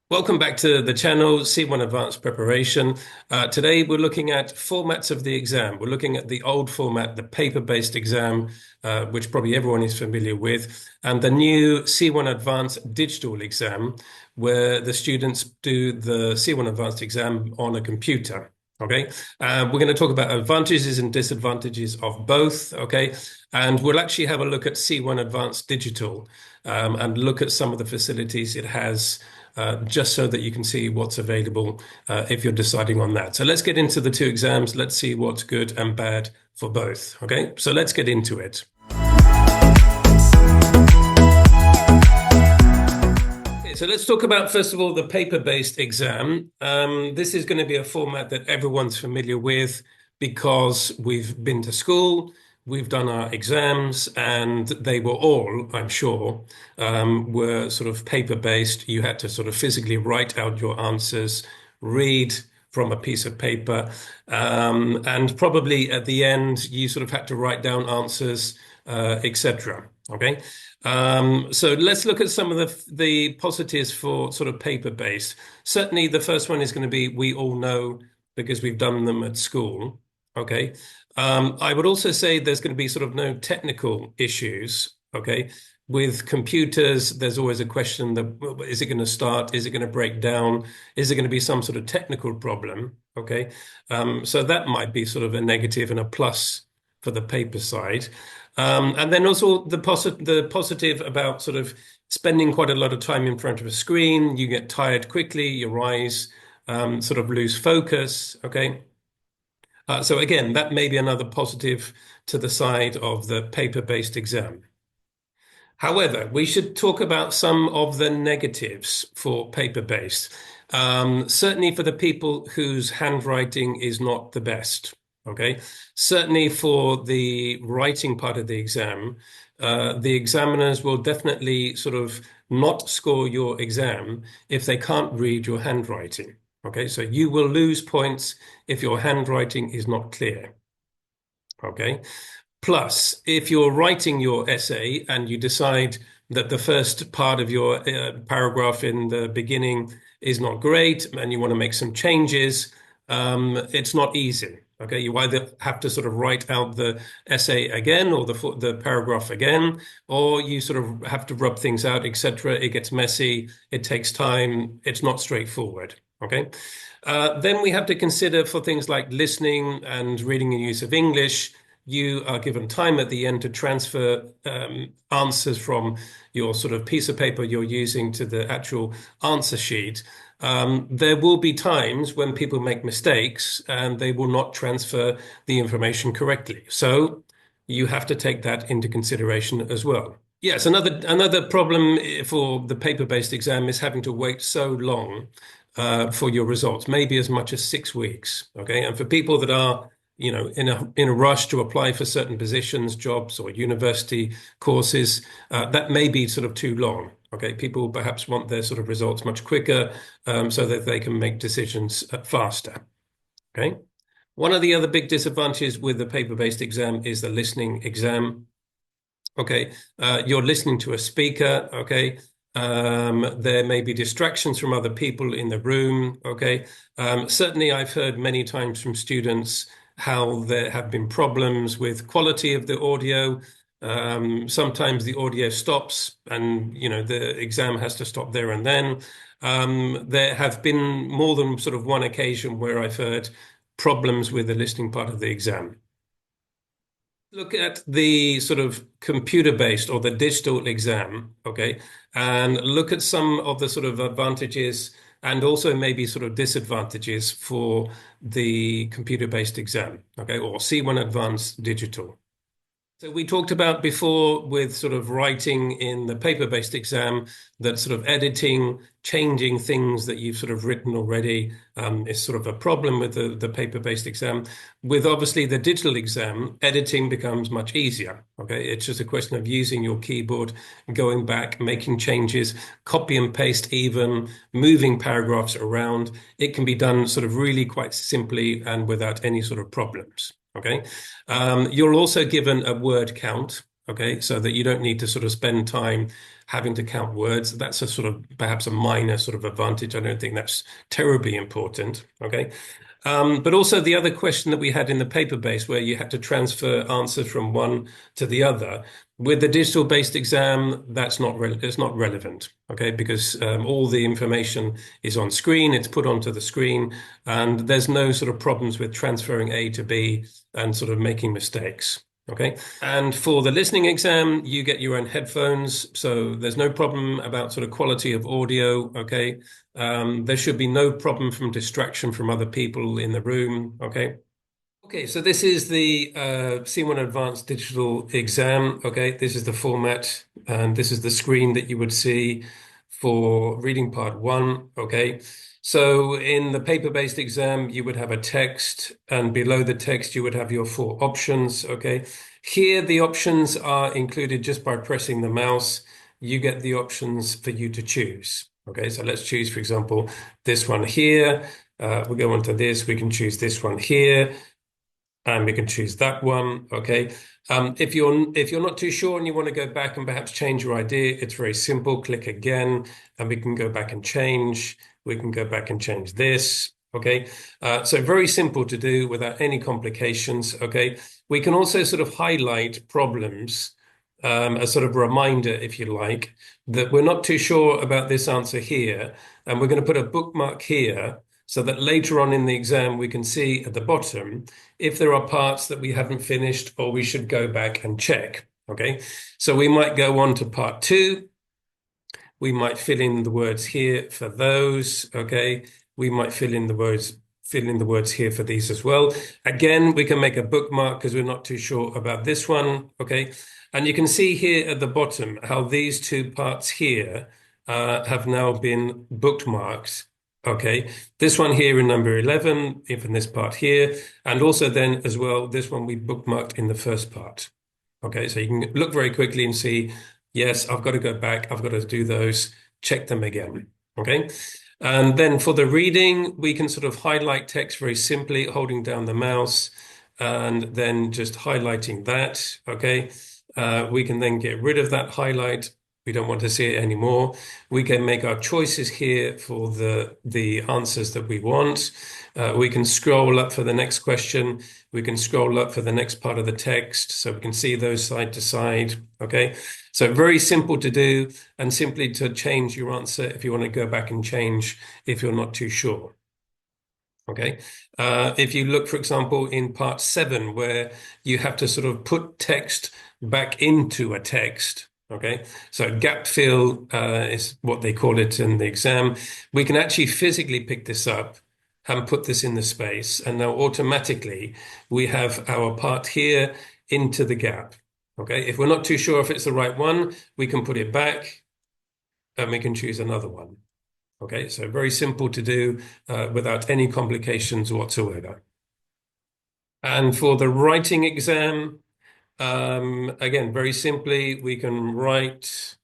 Welcome back to the channel, C1 Advanced Preparation. Today we're looking at formats of the exam. We're looking at the old format, the paper-based exam, which probably everyone is familiar with, and the new C1 Advanced digital exam, where the students do the C1 Advanced exam on a computer. Okay, we're going to talk about advantages and disadvantages of both. Okay, and we'll actually have a look at C1 Advanced Digital and look at some of the facilities it has just so that you can see what's available if you're deciding on that. So let's get into the two exams. Let's see what's good and bad for both. Okay, so let's get into it. So let's talk about, first of all, the paper-based exam. This is going to be a format that everyone's familiar with because we've been to school, we've done our exams, and they were all, I'm sure, were sort of paper-based. You had to sort of physically write out your answers, read from a piece of paper, and probably at the end, you sort of had to write down answers, etc. Okay. So let's look at some of the positives for sort of paper-based. Certainly, the first one is going to be we all know because we've done them at school. Okay. I would also say there's going to be sort of no technical issues. Okay. With computers, there's always a question that is it going to start? Is it going to break down? Is it going to be some sort of technical problem? Okay. So that might be sort of a negative and a plus for the paper side. And then also the positive about sort of spending quite a lot of time in front of a screen. You get tired quickly, your eyes sort of lose focus. Okay. So again, that may be another positive to the side of the paper-based exam. However, we should talk about some of the negatives for paper-based. Certainly for the people whose handwriting is not the best. Okay, certainly for the writing part of the exam, the examiners will definitely sort of not score your exam if they can't read your handwriting. Okay, so you will lose points if your handwriting is not clear. Okay. Plus, if you're writing your essay and you decide that the first part of your paragraph in the beginning is not great and you want to make some changes, it's not easy. Okay, you either have to sort of write out the essay again or the paragraph again, or you sort of have to rub things out, etc. It gets messy, it takes time, it's not straightforward. Okay, then we have to consider for things like listening and reading and use of English. You are given time at the end to transfer answers from your sort of piece of paper you're using to the actual answer sheet. There will be times when people make mistakes and they will not transfer the information correctly. So you have to take that into consideration as well. Yes, another problem for the paper-based exam is having to wait so long for your results, maybe as much as 6 weeks. Okay, and for people that are in a rush to apply for certain positions, jobs, or university courses, that may be sort of too long. Okay, people perhaps want their sort of results much quicker, so that they can make decisions faster. Okay. One of the other big disadvantages with the paper-based exam is the listening exam. Okay, you're listening to a speaker. Okay. There may be distractions from other people in the room. Okay. Certainly, I've heard many times from students how there have been problems with quality of the audio. Sometimes the audio stops and, the exam has to stop there and then. There have been more than sort of one occasion where I've heard problems with the listening part of the exam. Look at the sort of computer-based or the digital exam, okay, and look at some of the sort of advantages and also maybe sort of disadvantages for the computer-based exam, okay, or C1 Advanced Digital. So we talked about before with sort of writing in the paper-based exam that sort of editing, changing things that you've sort of written already is sort of a problem with the paper-based exam. With obviously the digital exam, editing becomes much easier. Okay, it's just a question of using your keyboard, going back, making changes, copy and paste even, moving paragraphs around. It can be done sort of really quite simply and without any sort of problems. Okay. You're also given a word count, okay, so that you don't need to sort of spend time having to count words. That's a sort of perhaps a minor sort of advantage. I don't think that's terribly important. Okay. But also the other question that we had in the paper-based, where you had to transfer answers from one to the other. With the digital-based exam, it's not relevant, okay? Because all the information is on screen, it's put onto the screen, and there's no sort of problems with transferring A to B and sort of making mistakes. Okay. And for the listening exam, you get your own headphones, so there's no problem about sort of quality of audio. Okay. There should be no problem from distraction from other people in the room. Okay. Okay, so this is the C1 Advanced Digital Exam. Okay, this is the format, and this is the screen that you would see for reading part one. Okay, so in the paper-based exam, you would have a text, and below the text, you would have your four options. Okay, here the options are included just by pressing the mouse. You get the options for you to choose. Okay, so let's choose, for example, this one here. We go on to this. We can choose this one here. And we can choose that one. Okay. If you're not too sure and you want to go back and perhaps change your idea, it's very simple. Click again, and we can go back and change. We can go back and change this. Okay. So very simple to do without any complications. Okay. We can also sort of highlight problems, as sort of a reminder, if you like, that we're not too sure about this answer here, and we're going to put a bookmark here, so that later on in the exam, we can see at the bottom if there are parts that we haven't finished or we should go back and check. Okay, so we might go on to part two. We might fill in the words here for those. Okay, we might fill in the words here for these as well. Again, we can make a bookmark because we're not too sure about this one. Okay, and you can see here at the bottom how these two parts here have now been bookmarked. Okay, this one here in number 11, even this part here, and also then as well, this one we bookmarked in the first part. Okay, so you can look very quickly and see, yes, I've got to go back, I've got to do those, check them again. Okay, and then for the reading, we can sort of highlight text very simply, holding down the mouse and then just highlighting that. Okay, we can then get rid of that highlight. We don't want to see it anymore. We can make our choices here for the answers that we want. We can scroll up for the next question. We can scroll up for the next part of the text, so we can see those side to side. Okay, so very simple to do, and simply to change your answer if you want to go back and change if you're not too sure. Okay, if you look, for example, in part 7, where you have to sort of put text back into a text. Okay, so gap fill is what they call it in the exam. We can actually physically pick this up and put this in the space, and now automatically we have our part here into the gap. Okay, if we're not too sure if it's the right one, we can put it back and we can choose another one. Okay, so very simple to do without any complications whatsoever. And for the writing exam, again, very simply, we can write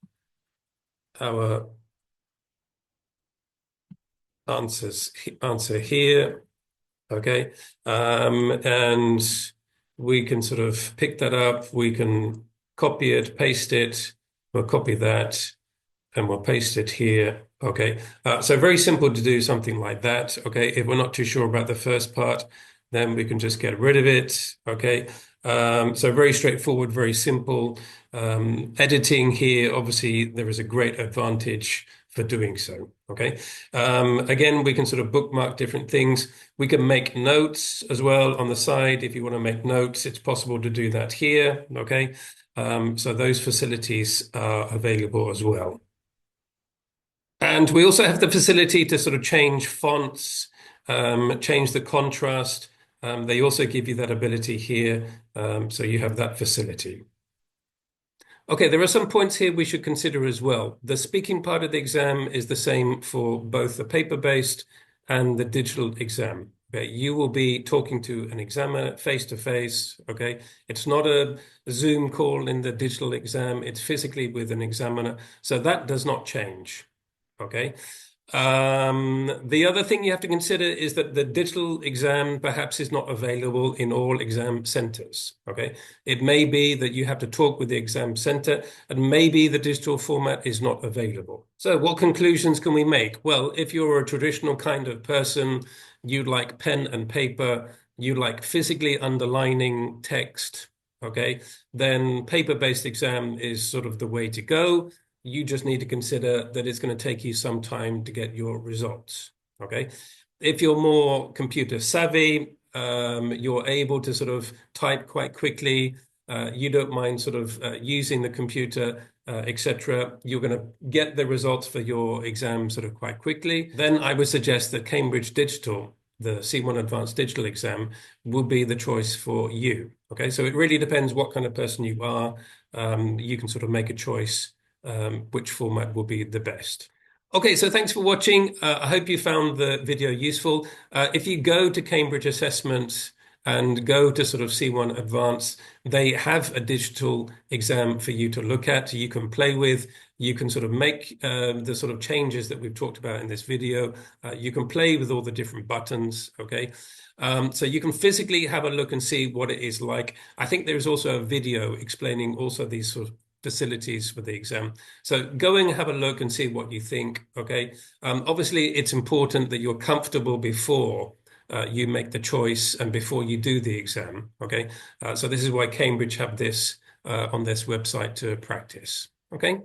our answer here. Okay, and we can sort of pick that up. We can copy it, paste it. We'll copy that, and we'll paste it here. Okay, so very simple to do something like that. Okay, if we're not too sure about the first part, then we can just get rid of it. Okay, so very straightforward, very simple. Editing here, obviously, there is a great advantage for doing so. Okay, again, we can sort of bookmark different things. We can make notes as well on the side. If you want to make notes, it's possible to do that here. Okay, so those facilities are available as well. And we also have the facility to sort of change fonts, change the contrast. They also give you that ability here, so you have that facility. Okay, there are some points here we should consider as well. The speaking part of the exam is the same for both the paper-based and the digital exam. Okay, you will be talking to an examiner face to face. Okay, it's not a Zoom call in the digital exam, it's physically with an examiner. So that does not change. Okay, The other thing you have to consider is that the digital exam perhaps is not available in all exam centers. Okay. It may be that you have to talk with the exam center, and maybe the digital format is not available. So, what conclusions can we make? Well, if you're a traditional kind of person, you like pen and paper, you like physically underlining text, okay, then paper-based exam is sort of the way to go. You just need to consider that it's going to take you some time to get your results. Okay. If you're more computer savvy, you're able to sort of type quite quickly, you don't mind sort of using the computer, etc., you're going to get the results for your exam sort of quite quickly. Then I would suggest that Cambridge Digital, the C1 Advanced Digital exam, will be the choice for you. Okay, so it really depends what kind of person you are. You can sort of make a choice which format will be the best. Okay, so thanks for watching. I hope you found the video useful. If you go to Cambridge Assessment and go to sort of C1 Advanced, they have a digital exam for you to look at, you can play with, you can sort of make the sort of changes that we've talked about in this video. You can play with all the different buttons, okay? So you can physically have a look and see what it is like. I think there's also a video explaining also these sort of facilities for the exam. So go and have a look and see what you think, okay? Obviously, it's important that you're comfortable before you make the choice and before you do the exam, okay? So this is why Cambridge have this on this website to practice, okay?